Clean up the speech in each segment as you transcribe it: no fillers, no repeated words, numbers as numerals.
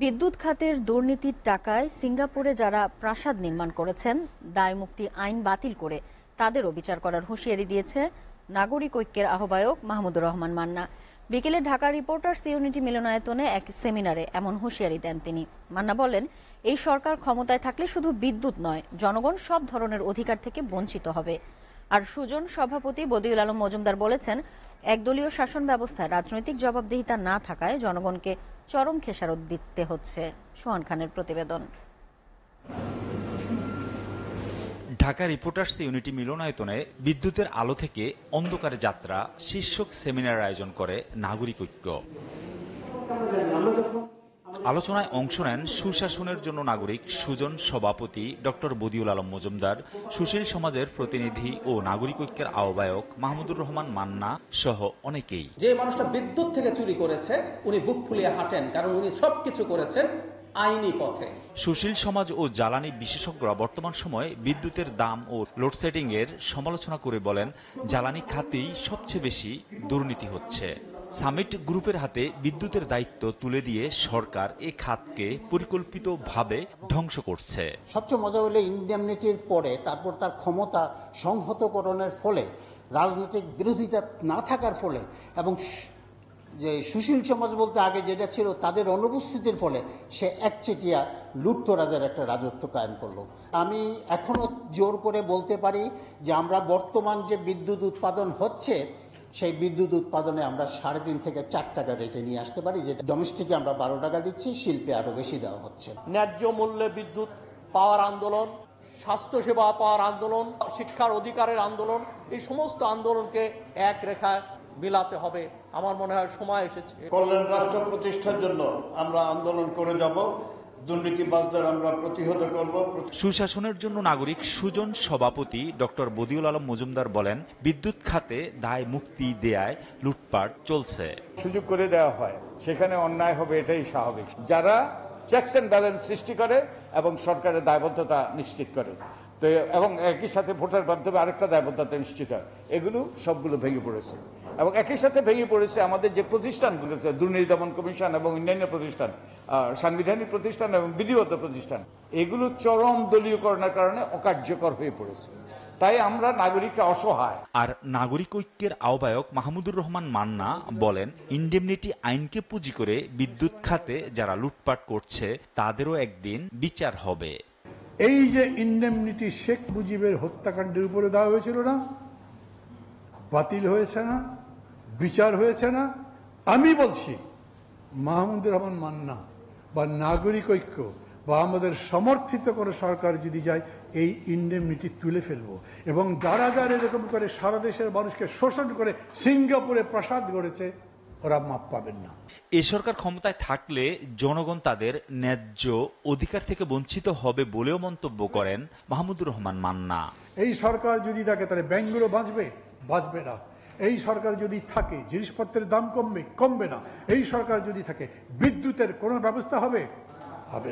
বিদ্যুৎ খাতের দুর্নীতির টাকায় সিঙ্গাপুরে যারা প্রাসাদ নির্মাণ করেছেন দায় মুক্তি আইন বাতিল করে তাদেরও বিচার করার হুঁশিয়ারি দিয়েছে নাগরিক ঐক্যের আহ্বায়ক মাহমুদুর রহমান মান্না। বিকেলে ঢাকা রিপোর্টার্স ইউনিটি মিলনায়তনে এক সেমিনারে এমন হুঁশিয়ারি দেন তিনি। মান্না বলেন, এই সরকার ক্ষমতায় থাকলে শুধু বিদ্যুৎ নয়, জনগণ সব ধরনের অধিকার থেকে বঞ্চিত হবে। আর সুজন সভাপতি বদিউল আলম মজুমদার বলেছেন, একদলীয় শাসন ব্যবস্থায় রাজনৈতিক জবাবদিহিতা না থাকায় জনগণকে চরম খেসারত দিতে হচ্ছে। সোহান খানের প্রতিবেদন। ঢাকা রিপোর্টার্স ইউনিটি মিলনায়তনে বিদ্যুতের আলো থেকে অন্ধকারে যাত্রা শীর্ষক সেমিনার আয়োজন করে নাগরিক ঐক্য। আলোচনায় অংশ নেন সুশাসনের জন্য নাগরিক সুজন সভাপতি ডক্টর বদিউল আলম মজুমদার, সুশীল সমাজের প্রতিনিধি ও নাগরিক ঐক্যের আহ্বায়ক মাহমুদুর রহমান মান্না সহ অনেকেই। যে মানুষটা বিদ্যুৎ থেকে চুরি করেছে উনি বুক ফুলিয়ে হাঁটেন, কারণ উনি সবকিছু করেছেন আইনি পথে। সুশীল সমাজ ও জ্বালানি বিশেষজ্ঞরা বর্তমান সময়ে বিদ্যুতের দাম ও লোডশেডিং এর সমালোচনা করে বলেন, জ্বালানি খাতেই সবচেয়ে বেশি দুর্নীতি হচ্ছে। সামিট গ্রুপের হাতে বিদ্যুতের দায়িত্ব তুলে দিয়ে সরকার এ খাতকে পরিকল্পিতভাবে ধ্বংস করছে। সবচেয়ে মজা হলে ইন্ডেমনিটির পরে তারপর তার ক্ষমতা সংহতকরণের ফলে, রাজনৈতিক বিরোধিতা না থাকার ফলে এবং যে সুশীল সমাজ বলতে আগে যেটা ছিল তাদের অনুপস্থিতির ফলে সে একচেটিয়া লুটতরাজের একটা রাজত্ব কায়েম করলো। আমি এখনো জোর করে বলতে পারি যে আমরা বর্তমান যে বিদ্যুৎ উৎপাদন হচ্ছে সেই বিদ্যুৎ উৎপাদনে আমরা 3.5 থেকে 4 টাকা রেটে নিয়ে আসতে পারি, যেটা ডোমেস্টিকে আমরা 12 টাকা দিচ্ছি, শিল্পে আরো বেশি দেওয়া হচ্ছে। ন্যায্য মূল্যে বিদ্যুৎ পাওয়ার আন্দোলন, স্বাস্থ্যসেবা পাওয়ার আন্দোলন, শিক্ষার অধিকারের আন্দোলন, এই সমস্ত আন্দোলনকে এক রেখায় মিলাতে হবে। আমার মনে হয় সময় এসেছে। কল্যাণ রাষ্ট্র প্রতিষ্ঠার জন্য আমরা আন্দোলন করে যাব, দুর্নীতিবাজদের আমরা প্রতিহত করব। সুশাসনের জন্য নাগরিক সুজন সভাপতি ডক্টর বদিউল আলম মজুমদার বলেন, বিদ্যুৎ খাতে দায় মুক্তি দেয়ায় লুটপাট চলছে। সুযোগ করে দেওয়া হয়, সেখানে অন্যায় হবে, এটাই স্বাভাবিক। যারা চেকস এন্ড ব্যালেন্স সৃষ্টি করে এবং সরকারের দায়বদ্ধতা নিশ্চিত করে, তো এবং একই সাথে ভোটের মাধ্যমে আরেকটা দায়বদ্ধতা নিশ্চিত হয়, এগুলো সবগুলো ভেঙে পড়েছে। এবং একই সাথে ভেঙে পড়েছে আমাদের যে প্রতিষ্ঠানগুলো আছে, দুর্নীতি দমন কমিশন এবং অন্যান্য প্রতিষ্ঠান, সাংবিধানিক প্রতিষ্ঠান এবং বিধিবদ্ধ প্রতিষ্ঠান, এগুলো চরম দলীয়করণের কারণে অকার্যকর হয়ে পড়েছে। তাই আমরা নাগরিকরা অসহায়। আর নাগরিক ঐক্যের আহ্বায়ক মাহমুদুর রহমান মান্না বলেন, ইন্ডেমনিটি আইনকে পুঁজি করে বিদ্যুৎ খাতে যারা লুটপাট করছে তাদেরও একদিন বিচার হবে। এই যে ইন্ডেমনিটি শেখ মুজিবের হত্যাকাণ্ডের উপরে দেওয়া হয়েছিল না, বাতিল হয়েছে না, বিচার হয়েছে না, আমি বলছি মাহমুদুর রহমান মান্না বা নাগরিক ঐক্য বা আমাদের সমর্থিত কোনো সরকার যদি যায়, এই ইন্ডেমনিটি তুলে ফেলবো। এবং যারা যারা এরকম করে সারা দেশের মানুষকে শোষণ করে সিঙ্গাপুরে প্রাসাদ গড়েছে, ওরা মাপ পাবেন না। এ সরকার ক্ষমতায় থাকলে জনগণ তাদের ন্যায্য অধিকার থেকে বঞ্চিত হবে বলেও মন্তব্য করেন মাহমুদুর রহমান মান্না। এই সরকার যদি থাকে তাহলে ব্যাংকগুলো বাঁচবে না। এই সরকার যদি থাকে জিনিসপত্রের দাম কমবে না। এই সরকার যদি থাকে বিদ্যুতের কোনো ব্যবস্থা হবে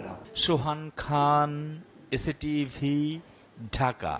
না। সোহান খান, এসএটিভি, ঢাকা।